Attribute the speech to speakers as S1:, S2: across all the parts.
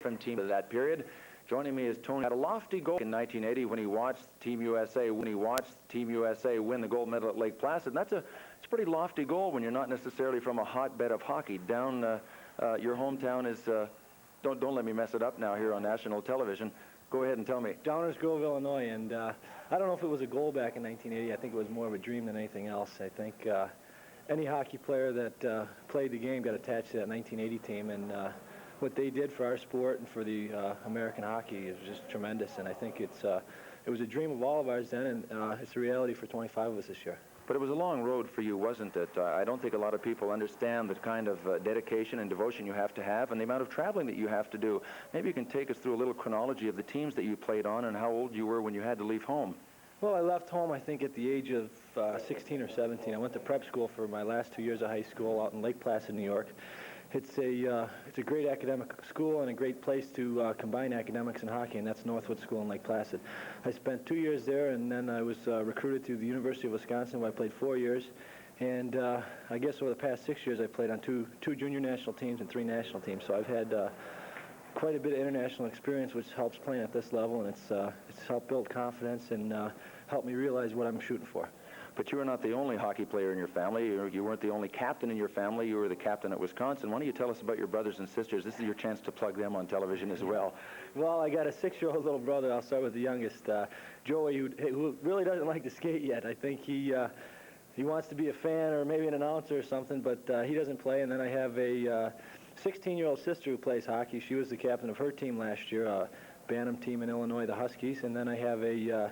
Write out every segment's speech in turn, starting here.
S1: different team of that period. Joining me is Tony. Had a lofty goal in 1980 when he watched Team USA win the gold medal at Lake Placid. And it's a pretty lofty goal when you're not necessarily from a hotbed of hockey. Down your hometown is don't let me mess it up now here on national television. Go ahead and tell me.
S2: Downers Grove, Illinois, and I don't know if it was a goal back in 1980. I think it was more of a dream than anything else. I think any hockey player that played the game got attached to that 1980 team, and what they did for our sport and for the American hockey is just tremendous. And I think it was a dream of all of ours then, and it's a reality for 25 of us this year.
S1: But it was a long road for you, wasn't it? I don't think a lot of people understand the kind of dedication and devotion you have to have and the amount of traveling that you have to do. Maybe you can take us through a little chronology of the teams that you played on and how old you were when you had to leave home.
S2: Well, I left home, I think, at the age of 16 or 17. I went to prep school for my last 2 years of high school out in Lake Placid, New York. It's a great academic school and a great place to combine academics and hockey, and that's Northwood School in Lake Placid. I spent 2 years there, and then I was recruited to the University of Wisconsin, where I played 4 years. And I guess over the past 6 years, I played on two junior national teams and 3 national teams. So I've had quite a bit of international experience, which helps playing at this level, and it's helped build confidence and helped me realize what I'm shooting for.
S1: But you were not the only hockey player in your family. You weren't the only captain in your family. You were the captain at Wisconsin. Why don't you tell us about your brothers and sisters? This is your chance to plug them on television as well.
S2: Well, I got a 6-year-old little brother. I'll start with the youngest, Joey, who really doesn't like to skate yet. I think he wants to be a fan or maybe an announcer or something, but he doesn't play. And then I have a 16-year-old sister who plays hockey. She was the captain of her team last year, a Bantam team in Illinois, the Huskies. And then I have a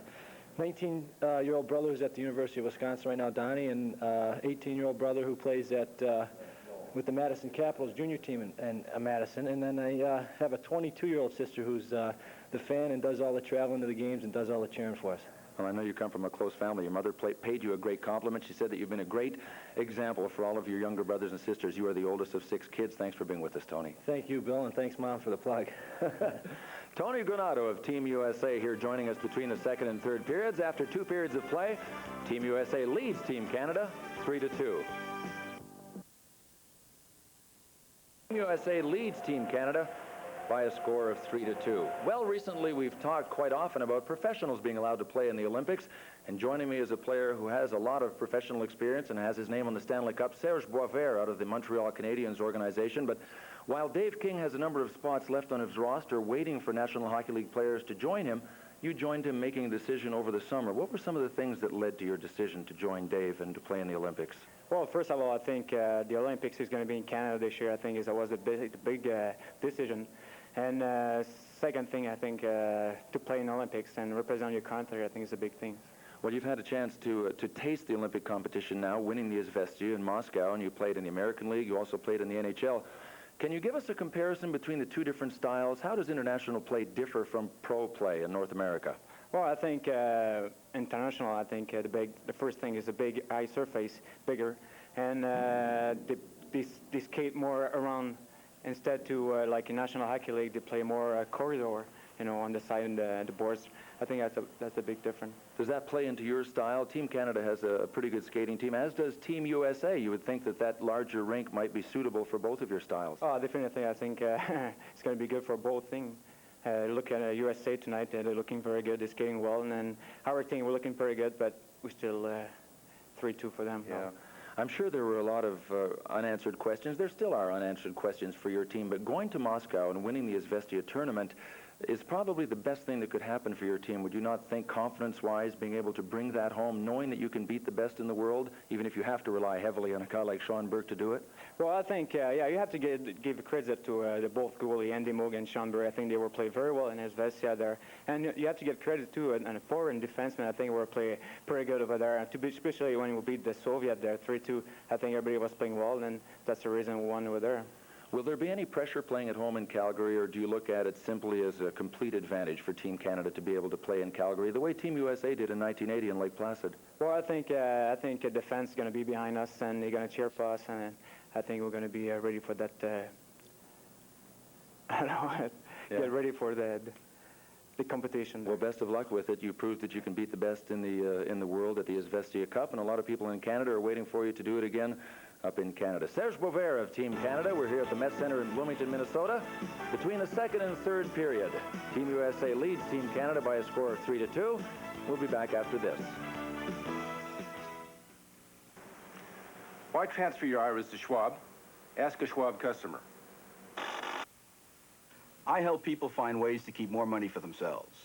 S2: 19-year-old brother who's at the University of Wisconsin right now, Donnie, and 18-year-old brother who plays with the Madison Capitals junior team in Madison. And then I have a 22-year-old sister who's the fan and does all the traveling to the games and does all the cheering for us.
S1: Well, I know you come from a close family. Your mother paid you a great compliment. She said that you've been a great example for all of your younger brothers and sisters. You are the oldest of 6 kids. Thanks for being with us, Tony.
S2: Thank you, Bill, and thanks, Mom, for the plug.
S1: Tony Granato of Team USA here joining us between the second and third periods. After 2 periods of play, Team USA leads Team Canada 3-2. Team USA leads Team Canada by a score of 3-2. Well, recently we've talked quite often about professionals being allowed to play in the Olympics, and joining me is a player who has a lot of professional experience and has his name on the Stanley Cup, Serge Boisvert out of the Montreal Canadiens organization. But while Dave King has a number of spots left on his roster waiting for National Hockey League players to join him, you joined him making a decision over the summer. What were some of the things that led to your decision to join Dave and to play in the Olympics?
S3: Well, first of all, I think the Olympics is going to be in Canada this year. I think it was a big decision. And second thing, I think to play in the Olympics and represent your country, I think is a big thing.
S1: Well, you've had a chance to taste the Olympic competition now, winning the Izvestia in Moscow, and you played in the American League. You also played in the NHL. Can you give us a comparison between the 2 different styles? How does international play differ from pro play in North America?
S3: Well, I think international, I think the first thing is a big ice surface, bigger, and they skate more around. Instead to like in National Hockey League, they play more corridor, on the side and the boards. I think that's a big difference.
S1: Does that play into your style? Team Canada has a pretty good skating team, as does Team USA. You would think that larger rink might be suitable for both of your styles.
S3: Oh, definitely. I think it's going to be good for both things. Look at USA tonight. They're looking very good. They're skating well. And then our team, we're looking very good, but we're still 3-2 for them.
S1: Yeah. I'm sure there were a lot of unanswered questions. There still are unanswered questions for your team, but going to Moscow and winning the Izvestia tournament is probably the best thing that could happen for your team. Would you not think, confidence-wise, being able to bring that home, knowing that you can beat the best in the world, even if you have to rely heavily on a guy like Sean Burke to do it?
S3: Well, I think, yeah, you have to give credit to the both goalie, Andy Moog and Sean Burke. I think they were playing very well in Izvestia there. And you have to give credit to a foreign defenseman. I think we were playing pretty good over there. And especially when we beat the Soviet there 3-2, I think everybody was playing well, and that's the reason we won over there.
S1: Will there be any pressure playing at home in Calgary, or do you look at it simply as a complete advantage for Team Canada to be able to play in Calgary the way Team USA did in 1980 in Lake Placid?
S3: Well, I think the defense is going to be behind us, and they're going to cheer for us, and I think we're going to be ready for that. I don't know, get ready for the competition.
S1: Well, best of luck with it. You proved that you can beat the best in the world at the Izvestia Cup, and a lot of people in Canada are waiting for you to do it again up in Canada. Serge Boisvert of Team Canada. We're here at the Met Center in Bloomington, Minnesota. Between the second and third period, Team USA leads Team Canada by a score of 3-2. We'll be back after this.
S4: Why transfer your IRAs to Schwab? Ask a Schwab customer.
S5: I help people find ways to keep more money for themselves.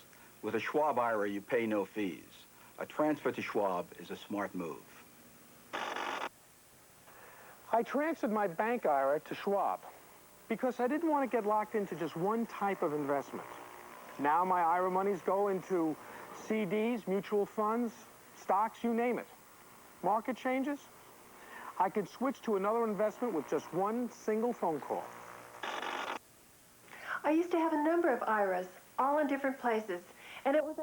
S5: With a Schwab IRA, you pay no fees. A transfer to Schwab is a smart move.
S6: I transferred my bank IRA to Schwab because I didn't want to get locked into just one type of investment. Now my IRA monies go into CDs, mutual funds, stocks, you name it. Market changes, I could switch to another investment with just one single phone call.
S7: I used to have a number of IRAs, all in different places, and it was a...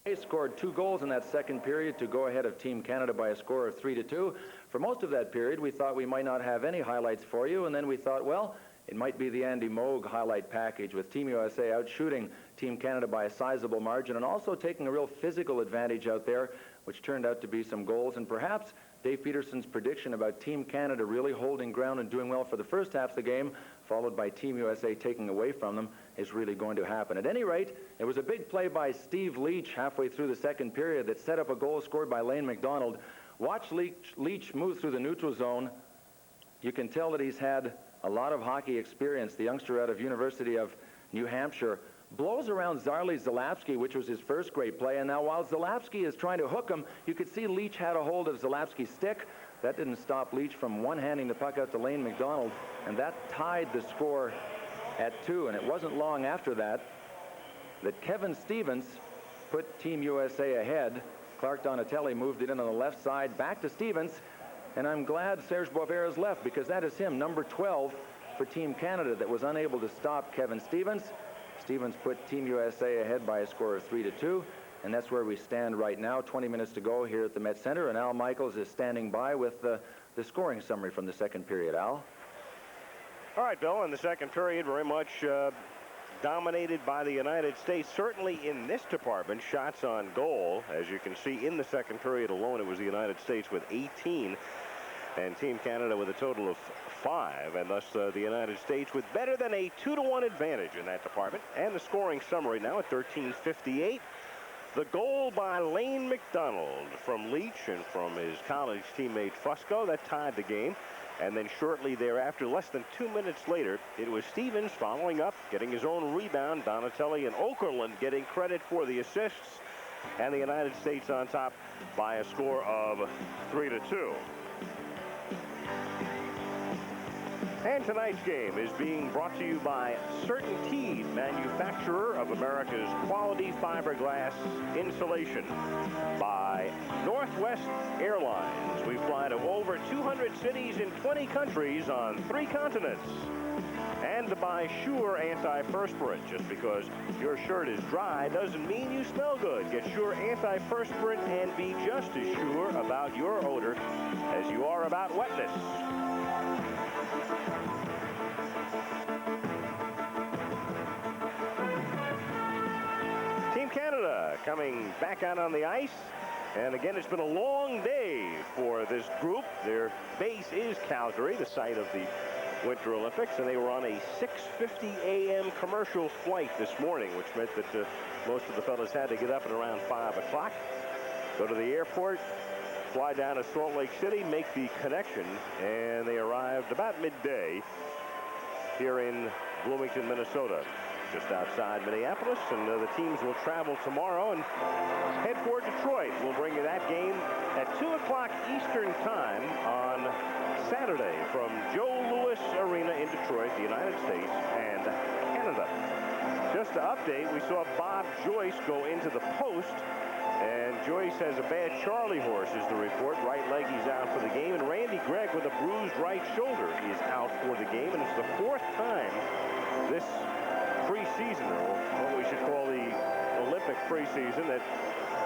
S1: They scored 2 goals in that second period to go ahead of Team Canada by a score of 3-2. For most of that period, we thought we might not have any highlights for you, and then we thought, well, it might be the Andy Moog highlight package with Team USA out shooting Team Canada by a sizable margin and also taking a real physical advantage out there, which turned out to be some goals. And perhaps Dave Peterson's prediction about Team Canada really holding ground and doing well for the first half of the game, followed by Team USA taking away from them, is really going to happen. At any rate, it was a big play by Steve Leach halfway through the second period that set up a goal scored by Lane McDonald. Watch Leach move through the neutral zone. You can tell that he's had a lot of hockey experience. The youngster out of University of New Hampshire blows around Zarley Zalapsky, which was his first great play. And now while Zalapsky is trying to hook him, you could see Leach had a hold of Zalapsky's stick. That didn't stop Leach from one-handing the puck out to Lane McDonald, and that tied the score at 2. And it wasn't long after that that Kevin Stevens put Team USA ahead. Clark Donatelli moved it in on the left side, back to Stevens, and I'm glad Serge Boisvert has left because that is him, number 12 for Team Canada, that was unable to stop Kevin Stevens. Stevens put Team USA ahead by a score of 3-2, and that's where we stand right now. 20 minutes to go here at the Met Center, and Al Michaels is standing by with the scoring summary from the second period. Al?
S8: All right, Bill, in the second period, very much dominated by the United States, certainly in this department, shots on goal. As you can see, in the second period alone, it was the United States with 18, and Team Canada with a total of 5, and thus the United States with better than a 2-1 advantage in that department. And the scoring summary now at 13:58. The goal by Lane McDonald from Leach and from his college teammate Fusco, that tied the game. And then shortly thereafter, less than 2 minutes later, it was Stevens following up, getting his own rebound. Donatelli and Okerlund getting credit for the assists. And the United States on top by a score of 3-2. And tonight's game is being brought to you by CertainTeed, manufacturer of America's quality fiberglass insulation. By Northwest Airlines. We fly to over 200 cities in 20 countries on 3 continents. And by Sure Antiperspirant. Just because your shirt is dry doesn't mean you smell good. Get Sure Antiperspirant and be just as sure about your odor as you are about wetness. Team Canada coming back out on the ice. And again, it's been a long day for this group. Their base is Calgary, the site of the Winter Olympics, and they were on a 6:50 a.m. commercial flight this morning, which meant that most of the fellas had to get up at around 5 o'clock, go to the airport, fly down to Salt Lake City, make the connection, and they arrived about midday here in Bloomington, Minnesota, just outside Minneapolis. And the teams will travel tomorrow and head for Detroit. We'll bring you that game at 2 o'clock Eastern time on Saturday from Joe Louis Arena in Detroit, the United States and Canada. Just to update, we saw Bob Joyce go into the post, and Joyce has a bad Charlie horse is the report. Right leg, he's out for the game. And Randy Gregg with a bruised right shoulder is out for the game, and it's the 4th time this preseason, or what we should call the Olympic preseason, that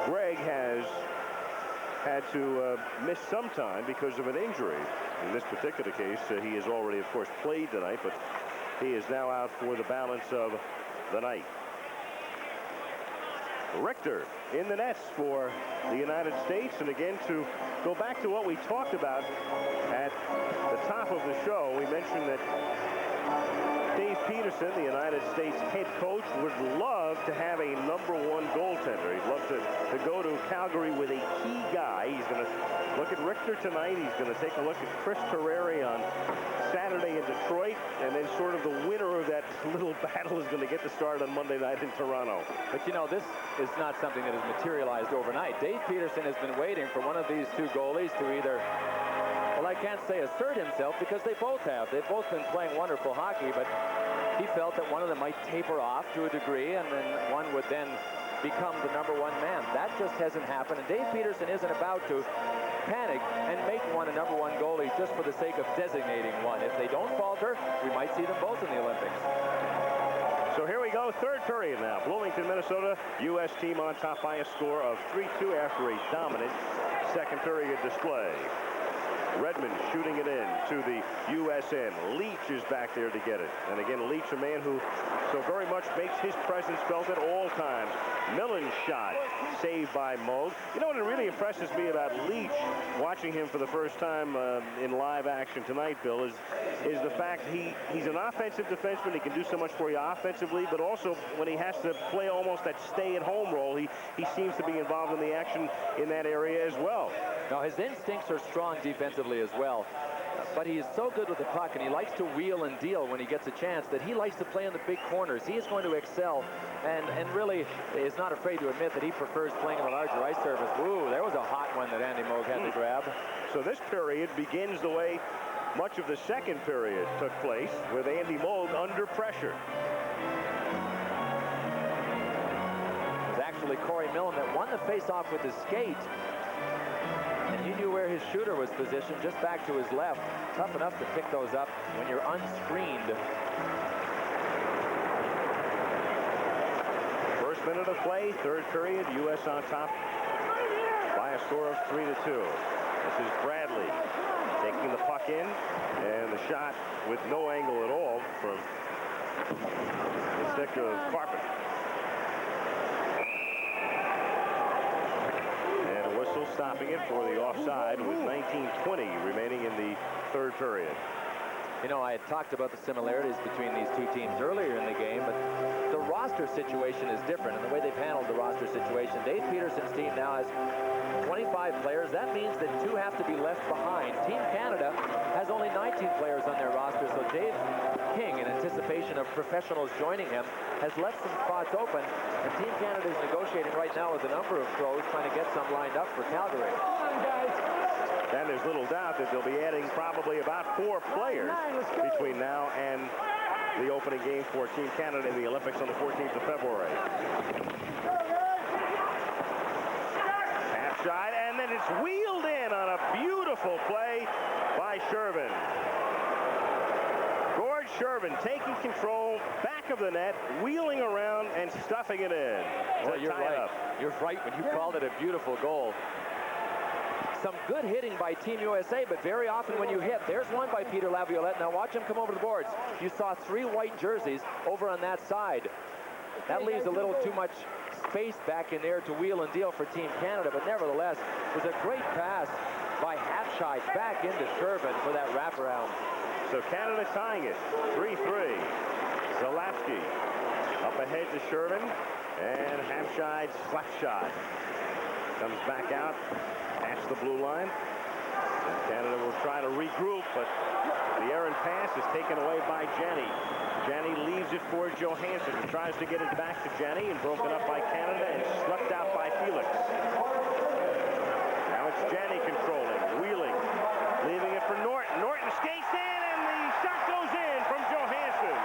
S8: Gregg has had to miss some time because of an injury. In this particular case, he has already, of course, played tonight, but he is now out for the balance of the night. Richter in the nets for the United States. And again, to go back to what we talked about at the top of the show, we mentioned that Dave Peterson, the United States head coach, would love to have a #1 goaltender. He'd love to go to Calgary with a key guy. He's going to look at Richter tonight. He's going to take a look at Chris Terreri on Saturday in Detroit. And then sort of the winner of that little battle is going to get the start on Monday night in Toronto.
S1: But, you know, this is not something that has materialized overnight. Dave Peterson has been waiting for one of these two goalies to either, well, I can't say assert himself because they both have. They've both been playing wonderful hockey, but he felt that one of them might taper off to a degree, and then one would then become the #1 man. That just hasn't happened, and Dave Peterson isn't about to panic and make one a #1 goalie just for the sake of designating one. If they don't falter, we might see them both in the Olympics.
S8: So here we go, third period now. Bloomington, Minnesota, U.S. team on top by a score of 3-2 after a dominant second period display. Redmond shooting it in to the U.S. end. Leach is back there to get it. And again, Leach, a man who so very much makes his presence felt at all times. Millen's shot saved by Moog. You know what really impresses me about Leach, watching him for the first time in live action tonight, Bill, is the fact he's an offensive defenseman. He can do so much for you offensively, but also when he has to play almost that stay-at-home role, he seems to be involved in the action in that area as well.
S1: Now, his instincts are strong defensively as well, but he is so good with the puck, and he likes to wheel and deal when he gets a chance, that he likes to play in the big corners. He is going to excel, and really is not afraid to admit that he prefers playing in a larger ice surface. Ooh, there was a hot one that Andy Moog had to grab.
S8: So this period begins the way much of the second period took place, with Andy Moog under pressure.
S1: It was actually Corey Millen that won the face-off with his skate. And he knew where his shooter was positioned, just back to his left. Tough enough to pick those up when you're unscreened.
S8: First minute of play, third period, U.S. on top by a score of 3-2. This is Bradley taking the puck in, and the shot with no angle at all from the stick of Carpet. Stopping it for the offside with 19:20 remaining in the third period.
S1: You know, I had talked about the similarities between these two teams earlier in the game, but the roster situation is different, and the way they've handled the roster situation. Dave Peterson's team now has 25 players. That means that 2 have to be left behind. Team Canada has only 19 players on their roster, so Dave King, in anticipation of professionals joining him, has left some spots open, and Team Canada is negotiating right now with a number of pros, trying to get some lined up for Calgary.
S8: And there's little doubt that they'll be adding probably about 4 players between now and the opening game for Team Canada in the Olympics on the 14th of February. Half shot, and then it's wheeled in on a beautiful play by Shervin. Gord Shervin taking control, back of the net, wheeling around and stuffing it in.
S1: Well, you're right. You're right when you called it a beautiful goal. Some good hitting by Team USA, but very often when you hit, there's one by Peter Laviolette. Now watch him come over the boards. You saw 3 white jerseys over on that side. That leaves a little too much space back in there to wheel and deal for Team Canada, but nevertheless, it was a great pass by Hatshide back into Shervin for that wraparound.
S8: So Canada tying it, 3-3. Zalapski up ahead to Shervin, and Hampshide's slap shot comes back out past the blue line. And Canada will try to regroup, but the errant pass is taken away by Janney. Janney leaves it for Johansson, who tries to get it back to Janney, and broken up by Canada and swept out by Felix. Now it's Janney controlling, wheeling, leaving it for Norton. Norton skates in, and the shot goes in from Johansson.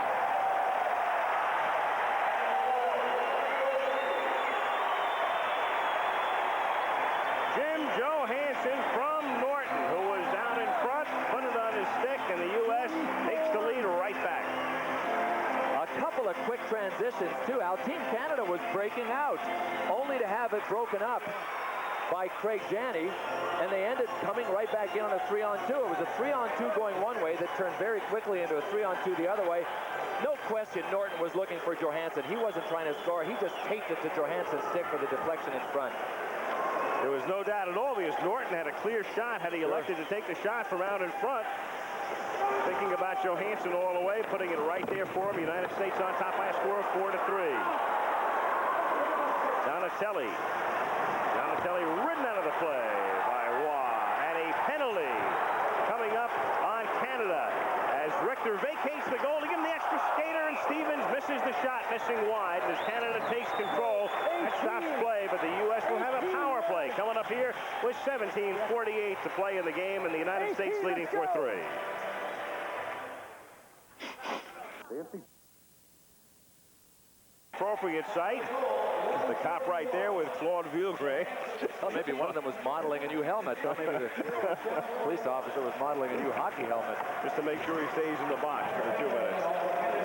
S8: Jim Johansson from Norton, who was out in front, put it on his stick, and the U.S. takes the lead right back.
S1: A couple of quick transitions, too. Al, Team Canada was breaking out, only to have it broken up by Craig Janney, and they ended coming right back in on a 3-on-2. It was a 3-on-2 going one way that turned very quickly into a 3-on-2 the other way. No question Norton was looking for Johansson. He wasn't trying to score. He just taped it to Johansson's stick for the deflection in front.
S8: There was no doubt at all because Norton had a clear shot had he elected to take the shot from out in front. Thinking about Johansson all the way, putting it right there for him. United States on top by a score of 4-3. Donatelli ridden out of the play by Waugh. And a penalty coming up on Canada as Richter vacates the goal to give him the extra skater, and Stevens misses the shot, missing wide as Canada takes control. That stops play, but the U.S. will have a power play coming up here with 17:48 to play in the game, and the United States leading 4-3. Appropriate site. The cop right there with Claude Villegray.
S1: Well, maybe one of them was modeling a new helmet. Or maybe the police officer was modeling a new hockey helmet.
S8: Just to make sure he stays in the box for the 2 minutes.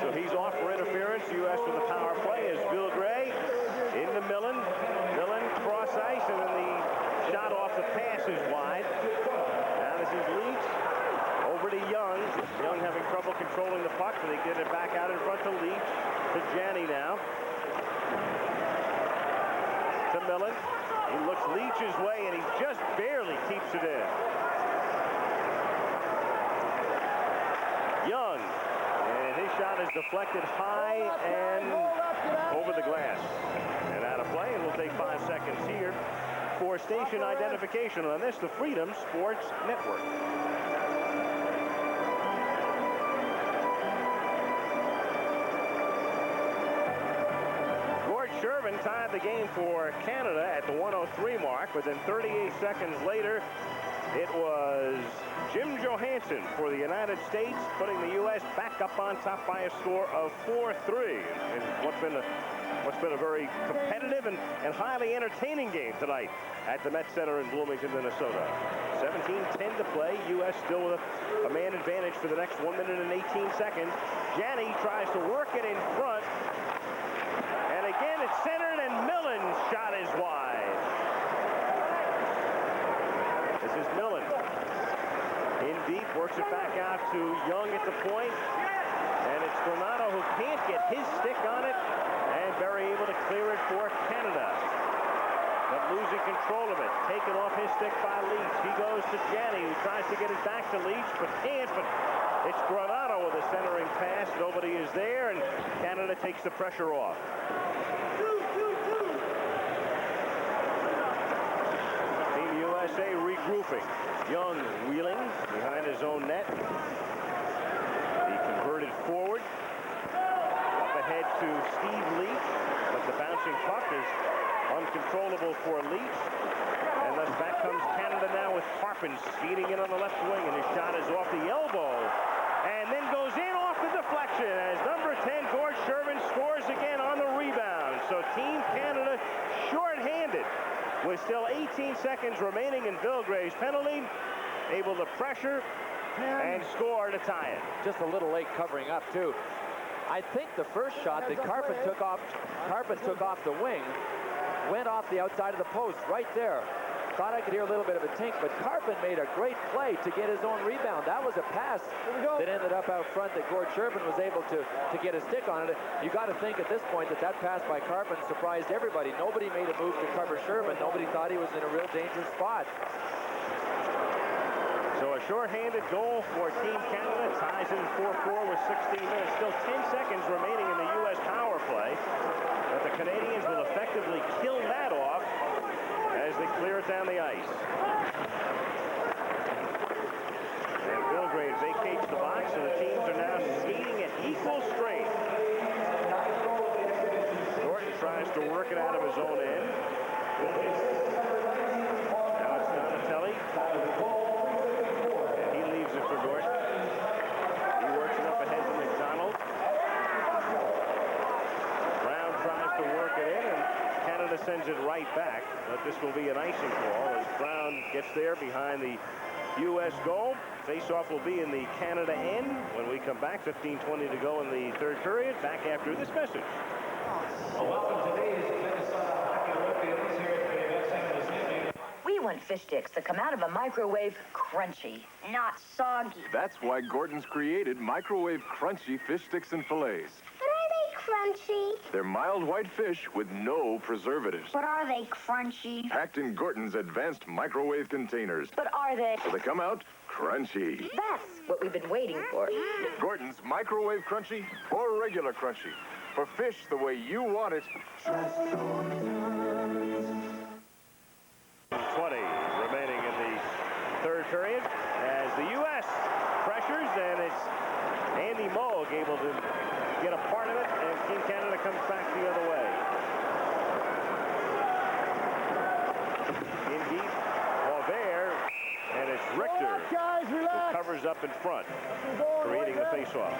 S8: So he's off for interference. U.S. with the power play as Villegray into Minn. Minn cross ice, and then the shot off the pass is wide. Now this is Leach. Over to Young. Young having trouble controlling the puck, but they get it back out in front to Leach. To Janney now. To Minn. He looks Leach's way, and he just barely keeps it in. Young. And his shot is deflected high and over the glass. And out of play, and we'll take 5 seconds here for station identification on this, the Freedom Sports Network. Shervin tied the game for Canada at the 1:03 mark, but then 38 seconds later, it was Jim Johansson for the United States, putting the U.S. back up on top by a score of 4-3. And what's been a very competitive and highly entertaining game tonight at the Met Center in Bloomington, Minnesota. 17:10 to play. U.S. still with a man advantage for the next 1 minute and 18 seconds. Janney tries to work it in front. And again, it's centered, and Millen's shot is wide. This is Minn. In deep, works it back out to Young at the point. And it's Granato who can't get his stick on it, and very able to clear it for Canada. But losing control of it, taken off his stick by Leach. He goes to Janney, who tries to get it back to Leach, but can't. But it's Granato with a centering pass. Nobody is there, and Canada takes the pressure off. Team USA regrouping. Young wheeling behind his own net. He converted forward. Up ahead to Steve Leach, but the bouncing puck is uncontrollable for Leach. And thus back comes Canada now with Carpin speeding in on the left wing, and his shot is off the elbow. And then goes in off the deflection as number 10, Gord Shervin, scores again on the rebound. So Team Canada shorthanded with still 18 seconds remaining in Vilgray's penalty, able to pressure and score to tie it.
S1: Just a little late covering up, too. I think the first shot that Carpin took off the wing, went off the outside of the post right there. Thought I could hear a little bit of a tink, but Carpin made a great play to get his own rebound. That was a pass that ended up out front that Gord Shervin was able to get a stick on it. You got to think at this point that pass by Carpin surprised everybody. Nobody made a move to cover Shervin. Nobody thought he was in a real dangerous spot.
S8: So a shorthanded goal for Team Canada, ties it in 4-4 with 16 minutes. Still 10 seconds remaining in the U.S. power play. But the Canadians will effectively kill that off as they clear it down the ice. And Vilgrave vacates the box, and the teams are now skating at equal strength. Norton tries to work it out of his own end. Now it's Donatelli. And he leaves it for Norton. He works it up ahead to McDonald. Brown tries to work it in, and Canada sends it right back, but this will be an icing call as Brown gets there behind the U.S. goal. Face-off will be in the Canada end when we come back. 15:20 to go in the third period. Back after this message.
S9: We want fish sticks that come out of a microwave crunchy, not soggy.
S10: That's why Gordon's created microwave crunchy fish sticks and fillets.
S11: But are they crunchy?
S10: They're mild white fish with no preservatives.
S11: But are they crunchy?
S10: Packed in Gordon's advanced microwave containers.
S9: But are they?
S10: So they come out crunchy.
S9: That's what we've been waiting for.
S10: Gordon's microwave crunchy or regular crunchy. For fish the way you want it.
S8: 20 remaining in the third period as the U.S. pressures, and it's Andy Moog able to get a part of it, and Team Canada comes back the other way. In deep, Aubert, and it's Richter who covers up in front, creating the faceoff.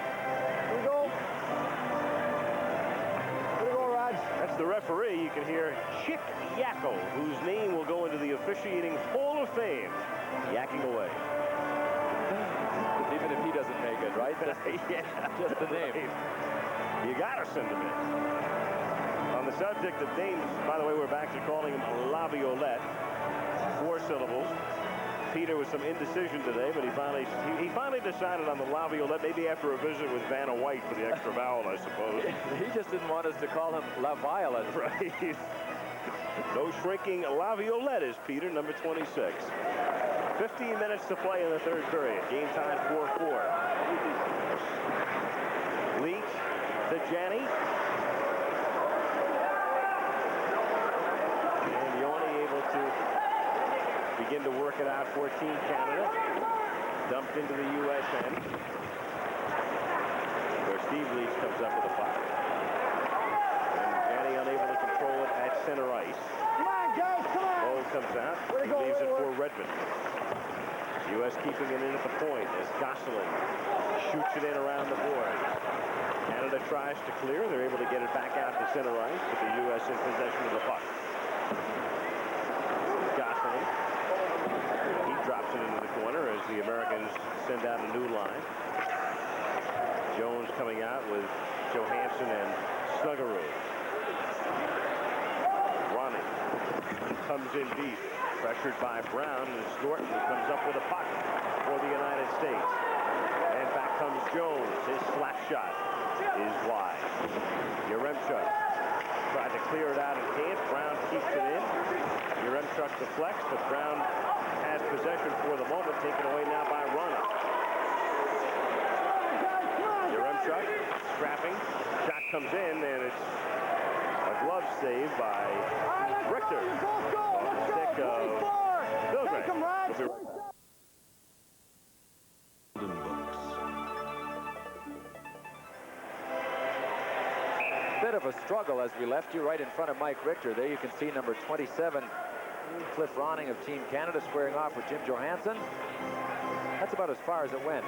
S8: That's the referee. You can hear Chick Yackel, whose name will go into the officiating Hall of Fame, yakking away.
S1: Even if he doesn't make it, right?
S8: Yeah,
S1: just the name.
S8: You gotta send him in. On the subject of names, by the way, we're back to calling him Laviolette. 4 syllables. Peter with some indecision today, but he finally decided on the Laviolette, maybe after a visit with Vanna White for the extra vowel, I suppose.
S1: He just didn't want us to call him La Violette.
S8: Right. No shrinking. Laviolette is Peter, number 26. 15 minutes to play in the third period. Game time 4-4. Leach to Janney. And Yoni able to begin to work it out for Team Canada. Dumped into the U.S. end. Where Steve Leach comes up with a puck. And Janney unable to control it at center ice.
S6: Come on, guys, come on.
S8: Ball comes out. He leaves it for Redmond. U.S. keeping it in at the point as Gosselin shoots it in around the board. Canada tries to clear. They're able to get it back out to center ice, with the U.S. in possession of the puck. Gosselin. He drops it into the corner as the Americans send out a new line. Jones coming out with Johansson and Snuggerud. Ronnie comes in deep. Pressured by Brown, and it's Norton who comes up with a puck for the United States. And back comes Jones. His slap shot is wide. Yaremchuk tried to clear it out and can't. Brown keeps it in. Yaremchuk deflects, but Brown has possession for the moment, taken away now by Ronnie. Yaremchuk scrapping. Shot comes in, and it's a glove save by Richter.
S1: Bit of a struggle as we left you right in front of Mike Richter. There you can see number 27, Cliff Ronning of Team Canada, squaring off with Jim Johansson. That's about as far as it went.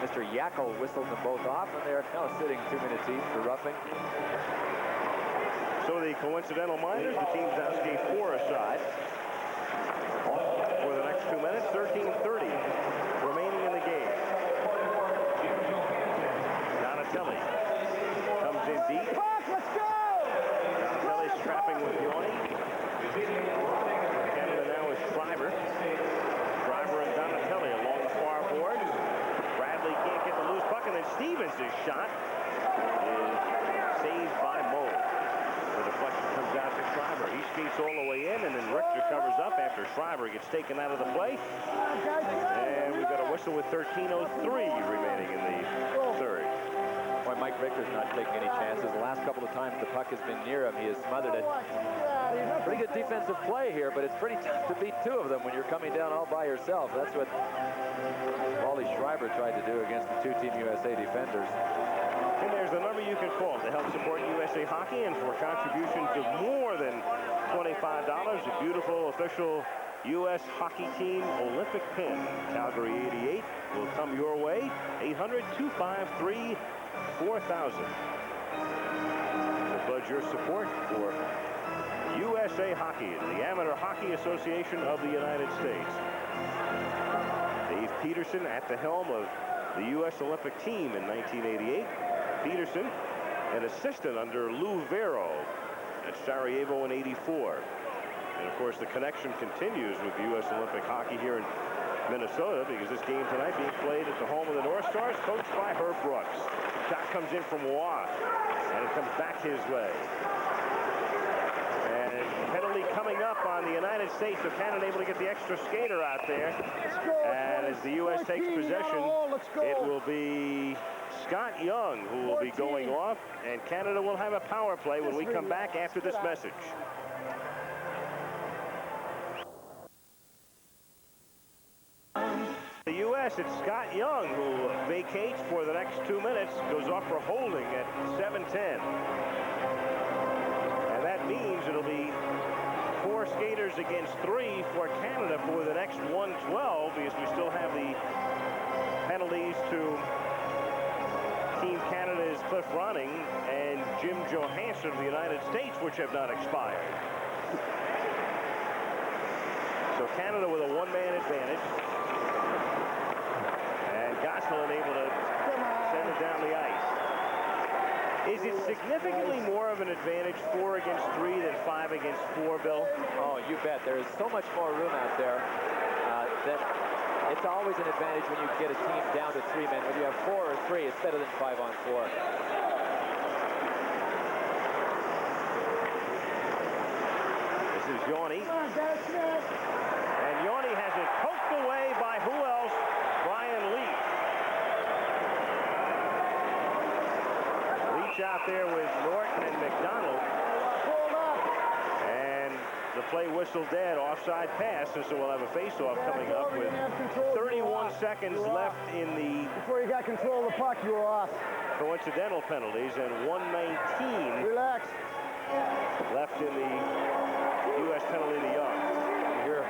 S1: Mr. Yackel whistled them both off, and they're now sitting 2 minutes each for roughing.
S8: So the coincidental minors, the teams now skate 4 aside. For the next 2 minutes, 13:30 remaining in the game. Donatelli comes in deep.
S6: Let's go!
S8: Donatelli strapping with Yoni. Canada now is Schreiber. Schreiber and Donatelli along the far boards. Bradley can't get the loose puck, and then Stevens' shot is saved by Moe. The deflection comes out to Schreiber. He skates all the way in, and then Richter covers up after Schreiber gets taken out of the play. And we've got a whistle with 13:03 remaining in the third.
S1: Boy, Mike Richter's not taking any chances. The last couple of times the puck has been near him, he has smothered it. Pretty good defensive play here, but it's pretty tough to beat 2 of them when you're coming down all by yourself. That's what Wally Schreiber tried to do against the 2 Team USA defenders.
S8: And there's the number you can call to help support USA Hockey, and for contributions of more than $25, a beautiful official U.S. hockey team Olympic pin. Calgary 88 will come your way. 800-253-4000. To pledge your support for USA Hockey, the Amateur Hockey Association of the United States. Dave Peterson at the helm of the U.S. Olympic team in 1988. Peterson, an assistant under Lou Vero at Sarajevo in '84. And, of course, the connection continues with U.S. Olympic hockey here in Minnesota, because this game tonight being played at the home of the North Stars, coached by Herb Brooks. Shot comes in from Waugh, and it comes back his way. And penalty coming up on the United States, so Canada able to get the extra skater out there. And as the U.S. takes possession, it will be Scott Young who will be going off, and Canada will have a power play when we come back after this message. The U.S., it's Scott Young who vacates for the next 2 minutes, goes off for holding at 7:10. And that means it'll be 4 skaters against 3 for Canada for the next 1:12, because we still have the penalties to Team Canada's Cliff Ronning and Jim Johansson of the United States, which have not expired. So Canada with a 1-man advantage. And Gosselin able to send it down the ice. Is it significantly more of an advantage 4 against 3 than 5 against 4, Bill?
S2: Oh, you bet. There is so much more room out there that it's always an advantage when you get a team down to 3 men. When you have 4 or 3, it's better than 5 on 4.
S8: This is Yoni. And Yoni has it poked away by who else? Brian Leach. Leach out there with Norton and McDonald. And the play whistled dead, offside pass, and so we'll have a face-off coming up with 31 seconds left in the...
S12: Before you got control of the puck, you were off.
S8: Coincidental penalties, and 1:19
S12: Relax.
S8: left in the U.S. penalty to Young.
S2: Here,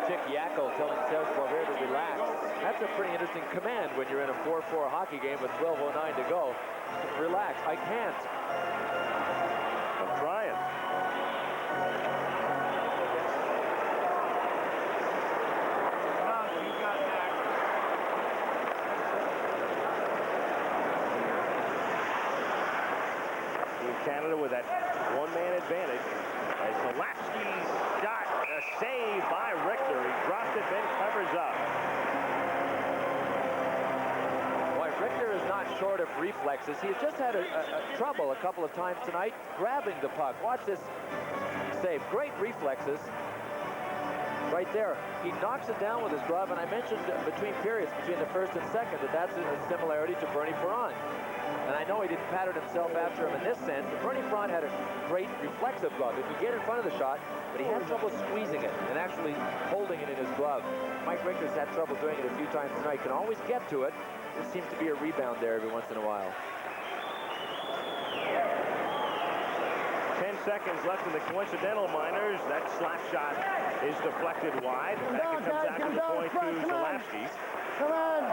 S2: Chick Yackel telling Serge Boisvert to relax. That's a pretty interesting command when you're in a 4-4 hockey game with 12:09 to go. Relax. I can't.
S8: I'm trying. Canada with that 1-man advantage as Zalewski's shot, a save by Richter. He dropped it, then covers up.
S2: Boy, Richter is not short of reflexes. He's just had a trouble a couple of times tonight grabbing the puck. Watch this save. Great reflexes. Right there. He knocks it down with his glove, and I mentioned between periods, between the first and second, that's a similarity to Bernie Ferrand. And I know he didn't pattern himself after him in this sense, but Bernie Ferrand had a great reflexive glove. He could get in front of the shot, but he had trouble squeezing it and actually holding it in his glove. Mike Richter's had trouble doing it a few times tonight. Can always get to it. There seems to be a rebound there every once in a while.
S8: 10 seconds left in the coincidental minors. That slap shot is deflected wide. Back it comes out to the point to Zalewski.
S12: Come on.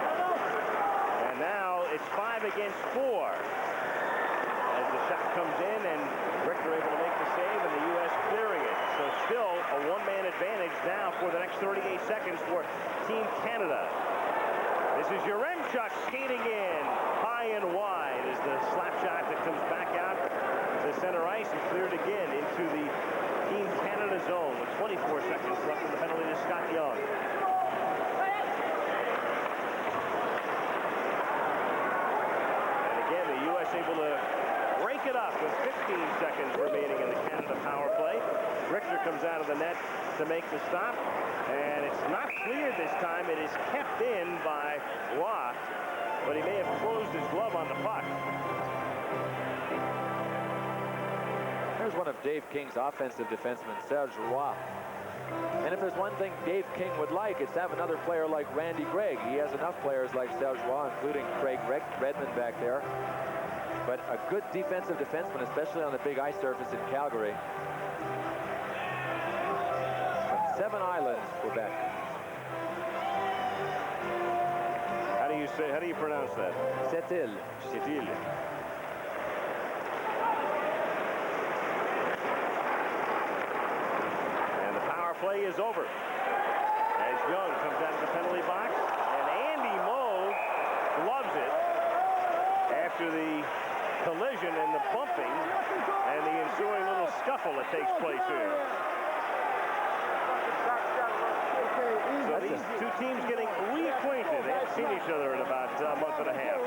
S8: And now it's 5 against 4. As the shot comes in, and Richter able to make the save, and the U.S. clearing it. So still a 1-man advantage now for the next 38 seconds for Team Canada. This is Yaremchuk skating in high and wide as the slap shot that comes back out to center ice and cleared again into the Team Canada zone with 24 seconds left in the penalty to Scott Young. Able to break it up with 15 seconds remaining in the Canada power play. Richter comes out of the net to make the stop, and it's not cleared this time. It is kept in by Waugh, but he may have closed his glove on the puck.
S2: There's one of Dave King's offensive defensemen, Serge Roy. And if there's one thing Dave King would like, it's to have another player like Randy Gregg. He has enough players like Serge Roy, including Craig Redmond back there. But a good defensive defenseman, especially on the big ice surface in Calgary. But 7 Islands, Quebec.
S8: How do you pronounce that?
S2: Sept-Îles.
S8: Sept-Îles. And the power play is over. As Young comes out of the penalty box, and Andy Moe loves it after the collision and the bumping and the ensuing little scuffle that takes place here. So these two teams getting reacquainted. They haven't seen each other in about a month and a half.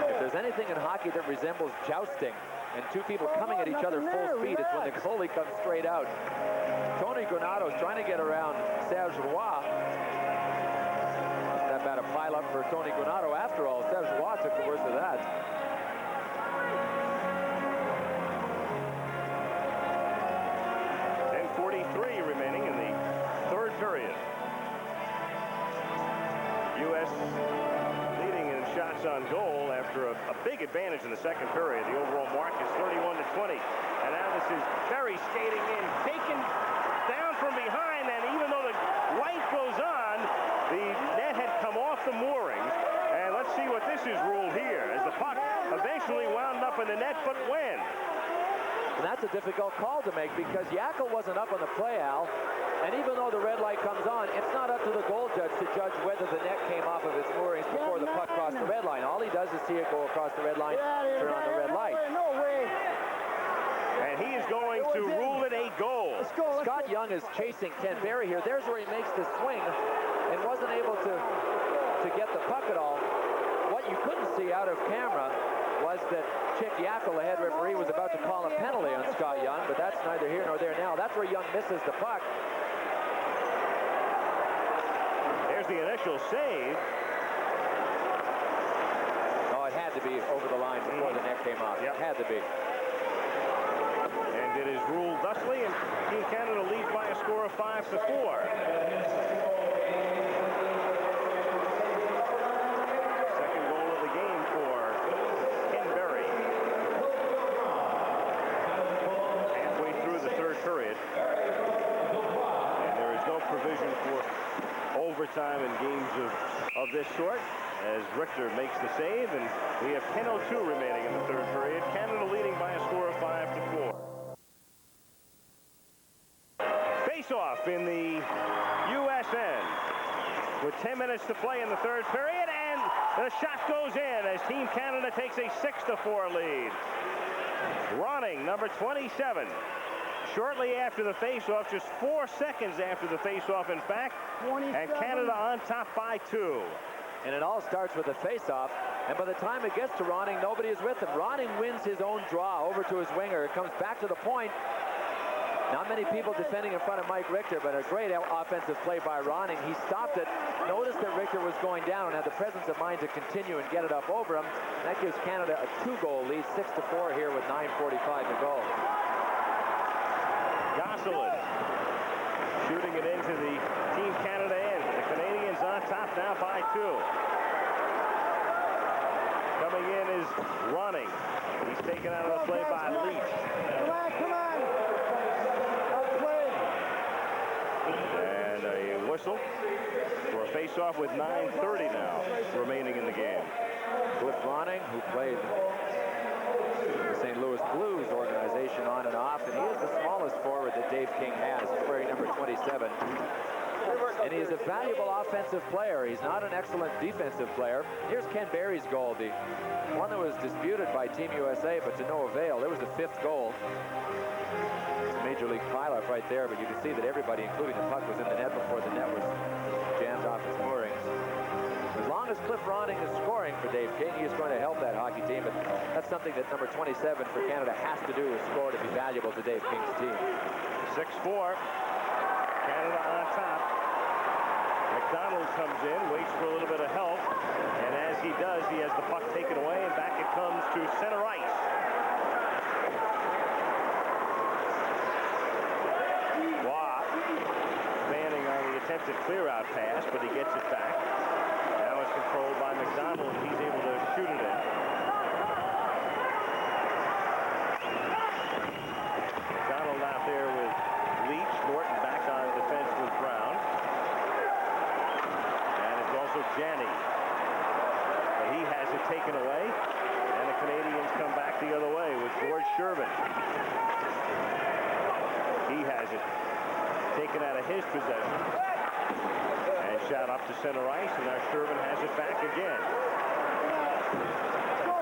S1: If there's anything in hockey that resembles jousting and two people coming at each other full speed, it's when the goalie comes straight out. Tony Granato's trying to get around Serge Roy. That bad a pile up for Tony Granato. After all, Serge Roy took the worst of that.
S8: .43 remaining in the third period. U.S. leading in shots on goal after a big advantage in the second period. The overall mark is 31-20. And now this is Berry skating in, taken down from behind, and even though the light goes on, the net had come off the moorings. And let's see what this is ruled here, as the puck eventually wound up in the net, but when?
S1: And that's a difficult call to make because Yackel wasn't up on the play, Al. And even though the red light comes on, it's not up to the goal judge to judge whether the net came off of its moorings before the puck crossed the red line. All he does is see it go across the red line, turn on the red light.
S12: No way.
S8: And he is going to rule it a goal.
S1: Scott Young is chasing Ken Berry here. There's where he makes the swing and wasn't able to get the puck at all. What you couldn't see out of camera was that Chick Yackel, the head referee, was about to call a penalty on Scott Young, but that's neither here nor there now. That's where Young misses the puck.
S8: There's the initial save.
S1: Oh, it had to be over the line before the net came off. Yep. It had to be.
S8: And it is ruled thusly, and Team Canada leads by a score of 5-4. Period. And there is no provision for overtime in games of this sort as Richter makes the save, and we have 10:02 remaining in the third period. Canada leading by a score of 5-4. Face-off in the U.S. end with 10 minutes to play in the third period, and the shot goes in as Team Canada takes a 6-4 lead. Ronning, number 27. Shortly after the face-off, just 4 seconds after the face-off, in fact, and Canada on top by 2.
S1: And it all starts with a face-off, and by the time it gets to Ronning, nobody is with him. Ronning wins his own draw over to his winger. It comes back to the point. Not many people defending in front of Mike Richter, but a great offensive play by Ronning. He stopped it, noticed that Richter was going down, and had the presence of mind to continue and get it up over him. And that gives Canada a 2-goal lead, 6-4 here with 9:45 to go.
S8: Gosselin shooting it into the Team Canada end. The Canadians on top now by 2. Coming in is Ronning. He's taken out of the play by Leach.
S12: Come on.
S8: And a whistle for a face-off with 9:30 now remaining in the game.
S1: Cliff Ronning, who played the St. Louis Blues organization on and off, and he is the smallest forward that Dave King has, wearing number 27. And he's a valuable offensive player. He's not an excellent defensive player. Here's Ken Berry's goal, the one that was disputed by Team USA, but to no avail. There was the 5th goal. It's a Major League pileup right there, but you can see that everybody, including the puck, was in the net before the net was jammed off its moorings. As long as Cliff Ronning is scoring for Dave King, he is going to help that hockey team, but that's something that number 27 for Canada has to do, is score to be valuable to Dave King's team.
S8: 6-4. Canada on top. McDonald comes in, waits for a little bit of help, and as he does, he has the puck taken away, and back it comes to center ice. Waugh standing on the attempted clear-out pass, but he gets it back. Now it's controlled by McDonald, and he's able to shoot it in. McDonald out there with Leach. Norton back on defense with Brown. And it's also Janney. But he has it taken away. And the Canadians come back the other way with George Shervin. He has it taken out of his possession. And shot up to center ice. And now Shervin has it back again.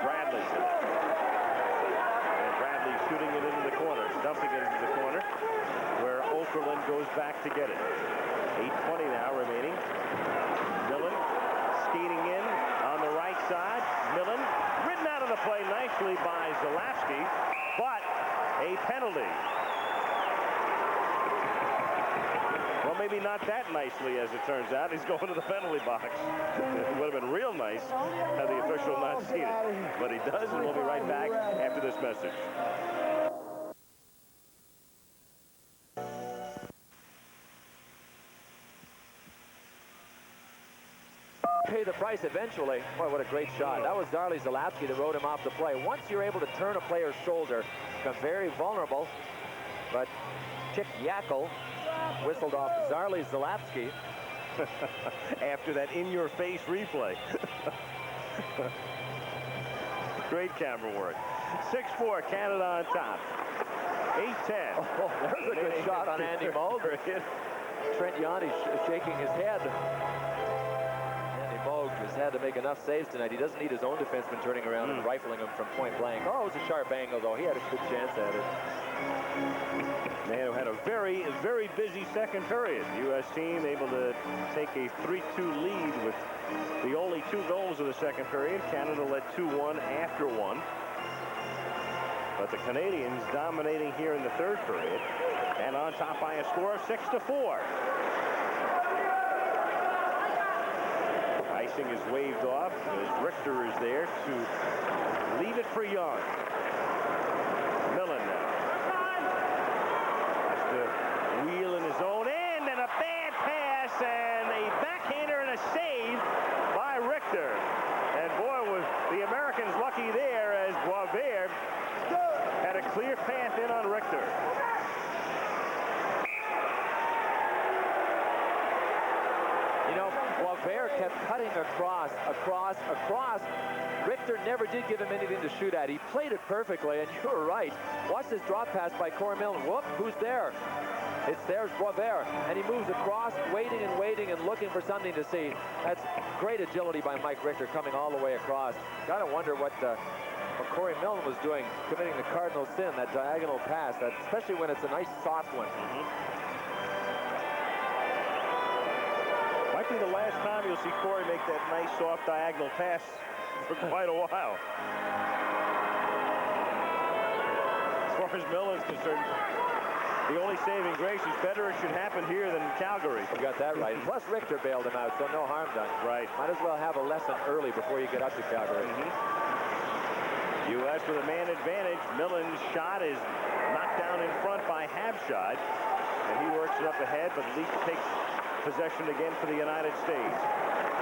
S8: Bradley. And Bradley shooting it into the corner. Dumping it into the corner, where Okerlund goes back to get it. 8:20 now remaining. Millen skating in on the right side. Millen ridden out of the play nicely by Zalapsky, but a penalty. Well, maybe not that nicely, as it turns out. He's going to the penalty box. It would have been real nice had the official not seen it. But he does, and we'll be right back after this message.
S1: Pay the price eventually. Boy, what a great shot. That was Zarley Zalapsky that rode him off the play. Once you're able to turn a player's shoulder, become very vulnerable. But Chick Yackel whistled off Zarley Zalapsky.
S8: After that in-your-face replay. Great camera work. 6-4, Canada on top. 8-10.
S1: Oh, there's a good shot on Andy Moog. Trent Yanni shaking his head. Andy Moog has had to make enough saves tonight. He doesn't need his own defenseman turning around and rifling him from point blank. Oh, it was a sharp angle, though. He had a good chance at it.
S8: Man, who had a very, very busy second period. U.S. team able to take a 3-2 lead with the only 2 goals of the second period. Canada led 2-1 after 1. But the Canadians dominating here in the third period and on top by a score of 6-4. Icing is waved off as Richter is there to leave it for Young. Millen now. Has to wheel in his own end, and a bad pass, and a backhander and a save by Richter. And boy, was the Americans lucky there as Boisvert had a clear path in on Richter.
S1: You know, Boisvert kept cutting across. Richter never did give him anything to shoot at. He played it perfectly, and you were right. Watch this drop pass by Corey Millen. Whoop, who's there? There's Boisvert, and he moves across, waiting and looking for something to see. That's great agility by Mike Richter coming all the way across. Gotta wonder what Corey Millen was doing, committing the cardinal sin, that diagonal pass, especially when it's a nice soft one.
S8: Might be the last time you'll see Corey make that nice soft diagonal pass for quite a while. As far as Millen's concerned, the only saving grace is better it should happen here than Calgary.
S1: You got that right. Plus Richter bailed him out, so no harm done.
S8: Right.
S1: Might as well have a lesson early before you get up to Calgary.
S8: U.S. with a man advantage. Millen's shot is knocked down in front by Habshad, and he works it up ahead, but Leach takes possession again for the United States.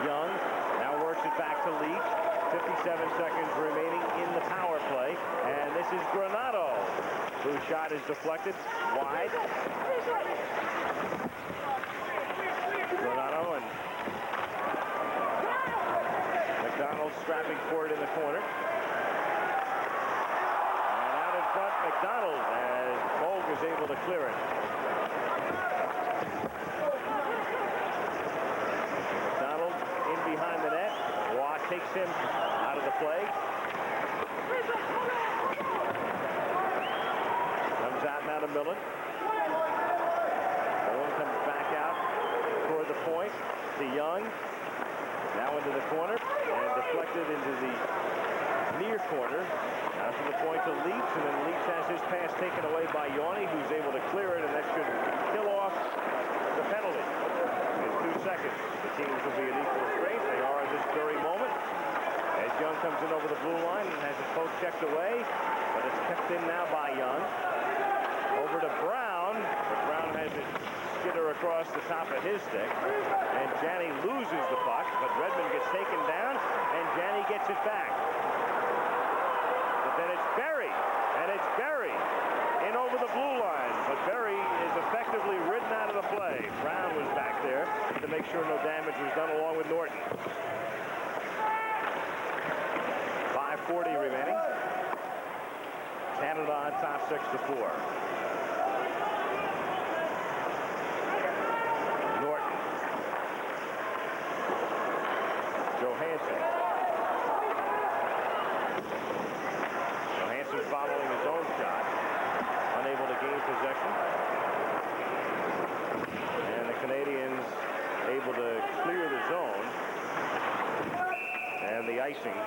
S8: Young now works it back to Leach. 57 seconds remaining in the power play, and this is Granato, whose shot is deflected wide. Granato and McDonald strapping for it in the corner. And out in front, McDonald, as Moog is able to clear it. McDonald in behind the net. Watt takes him out of the play. Comes out now to Millen. Owen comes back out toward the point to Young. Now into the corner and deflected into the near corner. Now to the point to Leach, and then Leach has his pass taken away by Yanni, who's able to clear it, and that should kill off the penalty. In 2 seconds, the teams will be at equal strength. They are at this very moment. As Young comes in over the blue line and has his post checked away, but it's kept in now by Young. Over to Brown, but Brown has it skitter across the top of his stick, and Janney loses the puck, but Redmond gets taken down, and Janney gets it back. But then it's Berry, and it's Berry in over the blue line, but Berry is effectively ridden out of the play. Brown was back there to make sure no damage was done along with Norton. 5:40 remaining. Canada on top 6-4. Norton. Johansson. Johansson following his own shot. Unable to gain possession. And the Canadians icing.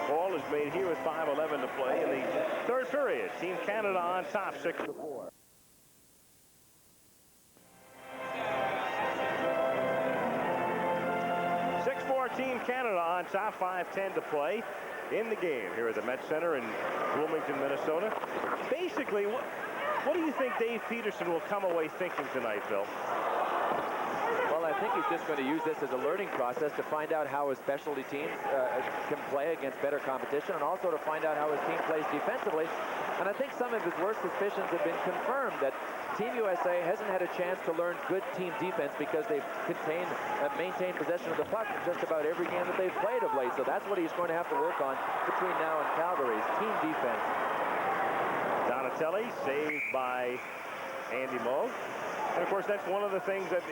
S8: Ball is made here with 5:11 to play in the third period. Team Canada on top, 6-4. Team Canada on top, 5:10 to play in the game here at the Met Center in Bloomington, Minnesota. Basically, what do you think Dave Peterson will come away thinking tonight, Bill?
S1: Well, I think he's just going to use this as a learning process to find out how his specialty teams can play against better competition, and also to find out how his team plays defensively. And I think some of his worst suspicions have been confirmed, that Team USA hasn't had a chance to learn good team defense because they've maintained possession of the puck in just about every game that they've played of late. So that's what he's going to have to work on between now and Calgary's team defense.
S8: Donatelli saved by Andy Moog. And of course, that's one of the things that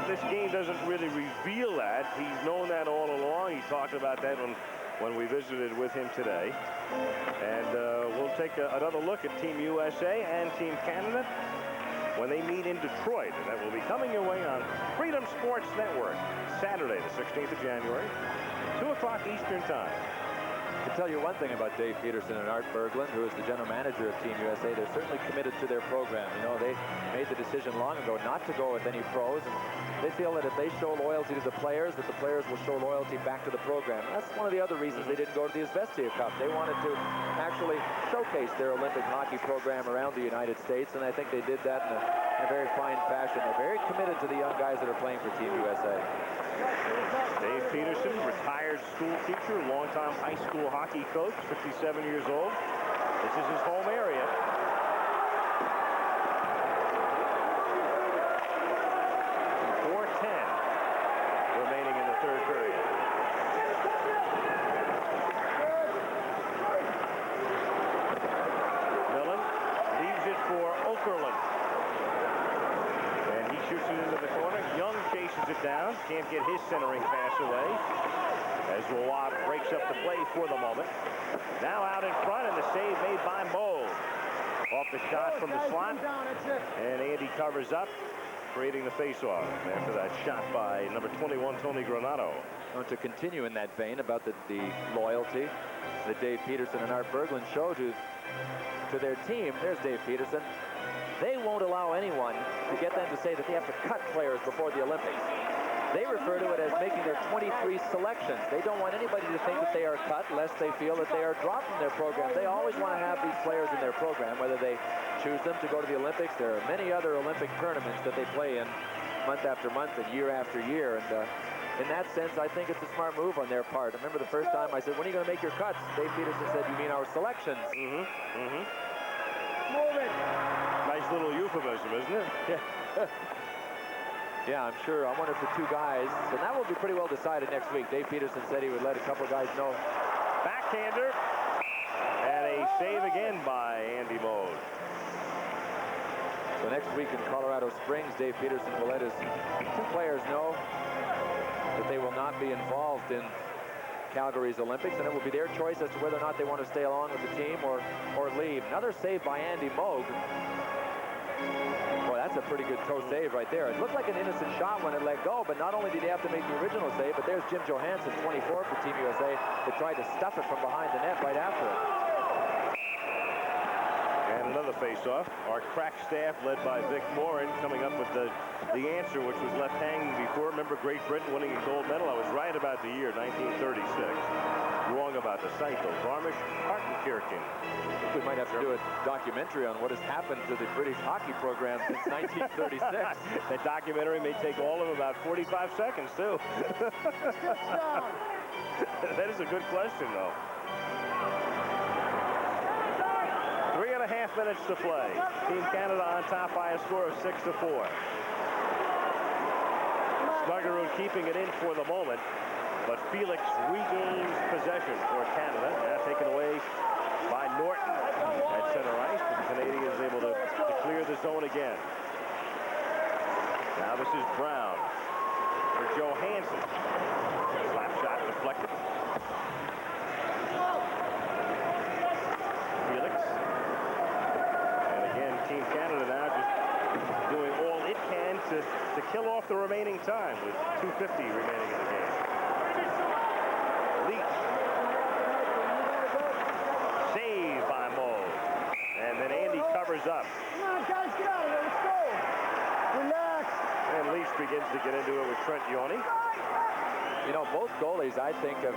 S8: this game doesn't really reveal that. He's known that all along. He talked about that when we visited with him today. And we'll take another look at Team USA and Team Canada when they meet in Detroit. And that will be coming your way on Freedom Sports Network, Saturday, the 16th of January, 2 o'clock Eastern Time.
S1: I can tell you one thing about Dave Peterson and Art Berglund, who is the general manager of Team USA. They're certainly committed to their program. You know, they made the decision long ago not to go with any pros, and they feel that if they show loyalty to the players, that the players will show loyalty back to the program. And that's one of the other reasons they didn't go to the Izvestia Cup. They wanted to actually showcase their Olympic hockey program around the United States, and I think they did that in a very fine fashion. They're very committed to the young guys that are playing for Team USA.
S8: Dave Peterson, retired school teacher, longtime high school hockey coach, 57 years old. This is his home area. Remaining in the third period. Millen leaves it for Okerlund. And he shoots it into the corner. Young chases it down. Can't get his centering pass away. As Roy breaks up the play for the moment. Now out in front, and the save made by Moog. Off the shot from the slot. And Andy covers up, creating the face-off after that shot by number 21, Tony Granato.
S1: Well, to continue in that vein about the loyalty that Dave Peterson and Art Berglund show to their team, there's Dave Peterson. They won't allow anyone to get them to say that they have to cut players before the Olympics. They refer to it as making their 23 selections. They don't want anybody to think that they are cut lest they feel that they are dropped from their program. They always want to have these players in their program, whether they choose them to go to the Olympics. There are many other Olympic tournaments that they play in month after month and year after year. And in that sense, I think it's a smart move on their part. I remember the first time I said, when are you going to make your cuts? Dave Peterson said, you mean our selections?
S8: Move it. Nice little euphemism, isn't it?
S1: Yeah. Yeah, I'm sure. I wonder if the two guys, and that will be pretty well decided next week. Dave Peterson said he would let a couple of guys know.
S8: Backhander. And a save again by Andy Moog.
S1: So next week in Colorado Springs, Dave Peterson will let his two players know that they will not be involved in Calgary's Olympics, and it will be their choice as to whether or not they want to stay along with the team or leave. Another save by Andy Moog. Boy, that's a pretty good toe save right there. It looked like an innocent shot when it let go, but not only did he have to make the original save, but there's Jim Johansson, 24 for Team USA, that tried to stuff it from behind the net right after it.
S8: And another face-off. Our crack staff, led by Vic Morin, coming up with the answer, which was left hanging before. Remember Great Britain winning a gold medal? I was right about the year, 1936. Wrong about the site, though. Garmisch, Partenkirchen.
S1: I think we might have to do a documentary on what has happened to the British hockey program since 1936.
S8: That documentary may take all of about 45 seconds, too. That is a good question, though. 3.5 minutes to play. Team Canada on top by a score of 6-4. Snuggerud keeping it in for the moment, but Felix regains possession for Canada. Now taken away by Norton at center ice, but the Canadian is able to clear the zone again. Now this is Brown for Johansson. Slap shot deflected. Felix. And again, Team Canada now just doing all it can to kill off the remaining time with 2:50 remaining in the game. Leach is up.
S12: Come on, guys, get out of there. Let's go. Relax.
S8: And Leach begins to get into it with Trent Yawney.
S1: You know, both goalies, I think, have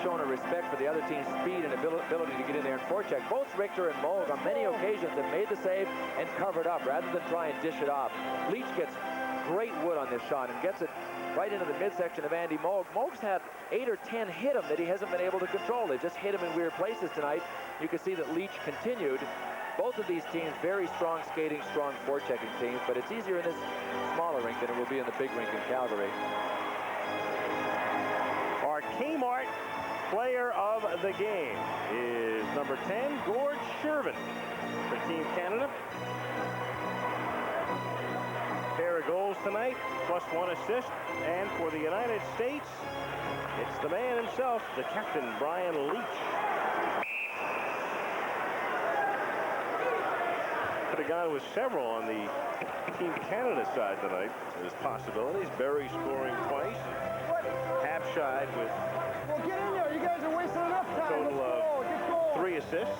S1: shown a respect for the other team's speed and ability to get in there and forecheck. Both Richter and Moog on many occasions have made the save and covered up rather than try and dish it off. Leach gets great wood on this shot and gets it right into the midsection of Andy Moog. Moog's had 8 or 10 hit him that he hasn't been able to control. They just hit him in weird places tonight. You can see that Leach continued. Both of these teams, very strong skating, strong forechecking teams, but it's easier in this smaller rink than it will be in the big rink in Calgary.
S8: Our Kmart player of the game is number 10, Gord Shervin for Team Canada. Pair of goals tonight, plus 1 assist. And for the United States, it's the man himself, the captain, Brian Leach. Could have gone with several on the Team Canada side tonight. There's possibilities. Barry scoring twice. Habscheid with
S12: Well, get in there. You guys are wasting enough
S8: a
S12: time.
S8: total of 3 assists.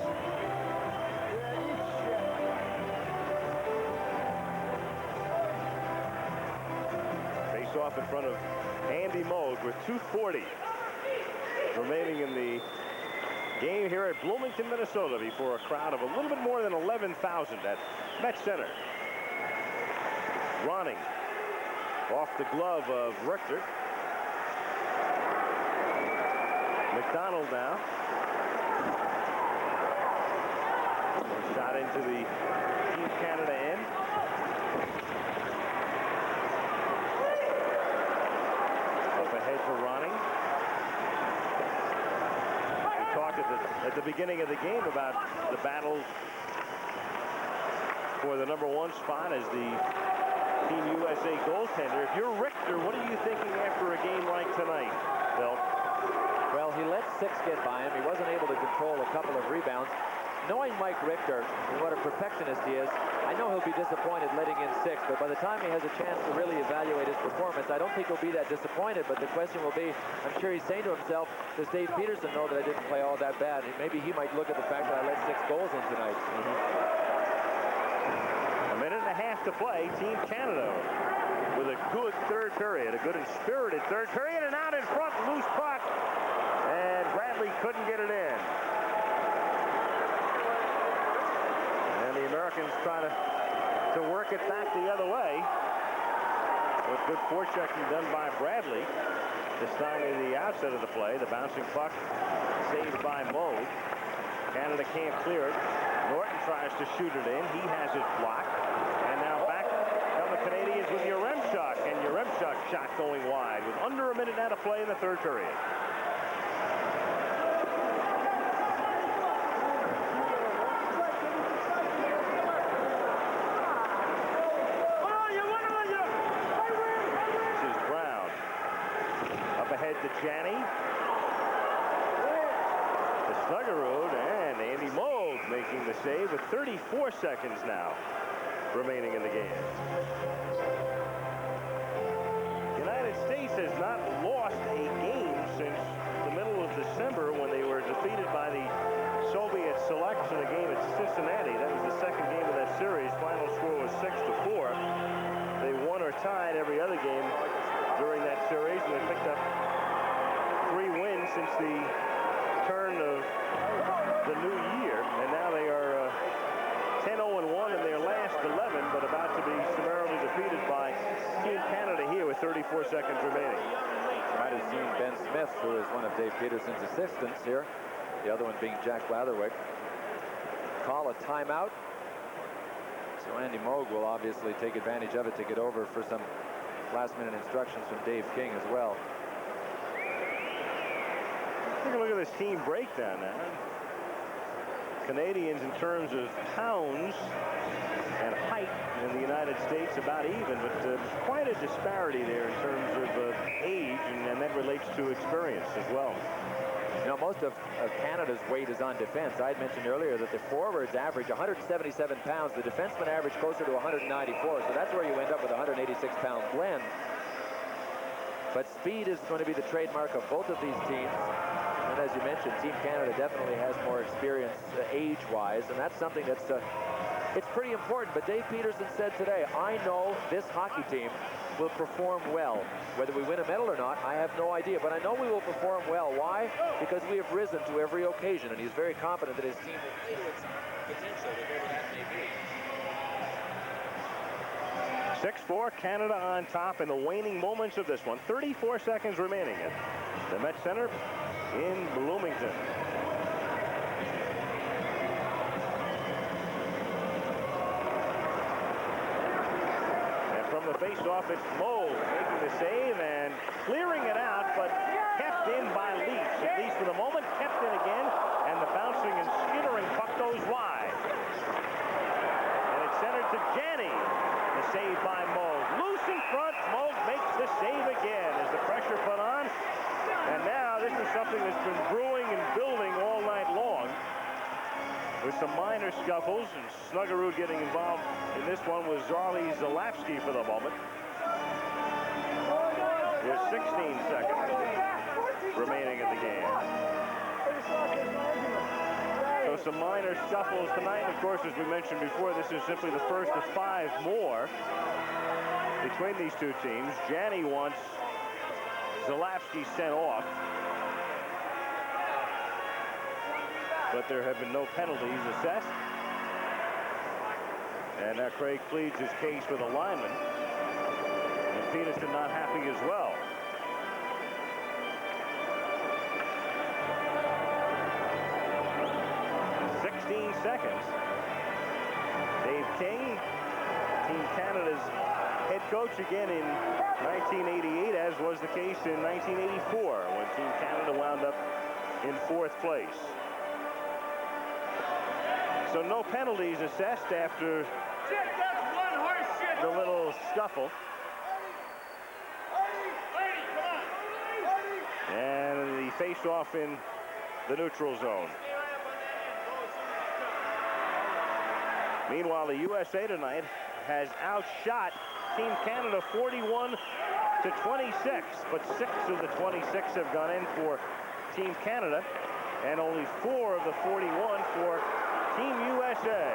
S8: Face off in front of Andy Moog with 2:40 remaining in the game here at Bloomington, Minnesota, before a crowd of a little bit more than 11,000 at Met Center. Ronning off the glove of Richter. McDonald now. Shot into the Team Canada end. Up ahead for Ronning. We talked at the beginning of the game about the battle for the #1 spot as the Team USA goaltender. If you're Richter, what are you thinking after a game like tonight, Bill?
S1: Well, he let 6 get by him. He wasn't able to control a couple of rebounds. Knowing Mike Richter and what a perfectionist he is, I know he'll be disappointed letting in 6, but by the time he has a chance to really evaluate his performance, I don't think he'll be that disappointed. But the question will be, I'm sure he's saying to himself, does Dave Peterson know that I didn't play all that bad? And maybe he might look at the fact that I let 6 goals in tonight.
S8: A minute and a half to play. Team Canada with a good third period, a good and spirited third period, and out in front, loose puck. And Bradley couldn't get it in. And the Americans try to work it back the other way. With good forechecking done by Bradley. This time in the outset of the play, the bouncing puck saved by Moog. Canada can't clear it. Norton tries to shoot it in. He has it blocked. And now back come the Canadians with Yaremchuk. And Yaremchuk's shot going wide with under a minute now to play in the third period. To Janney. To Snuggerud, and Andy Moog making the save with 34 seconds now remaining in the game. The United States has not lost a game since the middle of December when they were defeated by the Soviet Selects in a game at Cincinnati. That was the second game of that series. Final score was 6-4. They won or tied every other game during that series, and they picked up 3 wins since the turn of the new year, and now they are 10-0-1 in their last 11, but about to be summarily defeated by Team Canada here with 34 seconds remaining.
S1: You might have seen Ben Smith, who is one of Dave Peterson's assistants here, the other one being Jack Blatherwick, call a timeout. So Andy Moog will obviously take advantage of it to get over for some last-minute instructions from Dave King as well.
S8: Take a look at this team breakdown now. Canadians in terms of pounds and height in the United States about even, but quite a disparity there in terms of age, and that relates to experience as well.
S1: You know, most of Canada's weight is on defense. I had mentioned earlier that the forwards average 177 pounds. The defensemen average closer to 194, so that's where you end up with a 186-pound blend. But speed is going to be the trademark of both of these teams. And as you mentioned, Team Canada definitely has more experience age-wise, and that's something that's it's pretty important. But Dave Peterson said today, I know this hockey team will perform well. Whether we win a medal or not, I have no idea. But I know we will perform well. Why? Because we have risen to every occasion, and he's very confident that his team will play to its potential, whatever that may be.
S8: 6-4, Canada on top in the waning moments of this one. 34 seconds remaining at the Met Center in Bloomington. And from the face-off, it's Moe making the save and clearing it out, but kept in by Leach, at least for the moment. Kept in again, and the bouncing and skittering puck goes wide. And it's centered to Janney. The save by Moe. Loose in front. Moe makes the save again as the pressure put on. And now this is something that's been brewing and building all night long, with some minor scuffles, and Snuggerud getting involved in this one with Zarley Zalapski for the moment. There's 16 seconds remaining in the game. So some minor scuffles tonight. Of course, as we mentioned before, this is simply the first of 5 more between these two teams. Janney wants Zalapski sent off, but there have been no penalties assessed. And now Craig pleads his case with a lineman, and Peterson not happy as well. 16 seconds. Dave King, Team Canada's head coach again in 1988, as was the case in 1984 when Team Canada wound up in 4th place. So no penalties assessed after the little scuffle. And the face-off in the neutral zone. Meanwhile, the USA tonight has outshot Team Canada 41-26, but 6 of the 26 have gone in for Team Canada, and only 4 of the 41 for Team USA.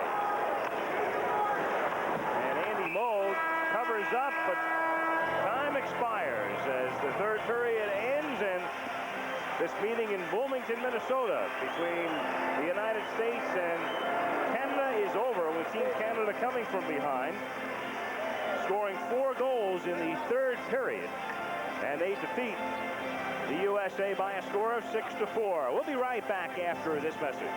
S8: And Andy Moe covers up, but time expires as the 3rd period ends, and this meeting in Bloomington, Minnesota, between the United States and Canada is over, with Team Canada coming from behind, scoring 4 goals in the 3rd period, and they defeat the USA by a score of 6-4. We'll be right back after this message.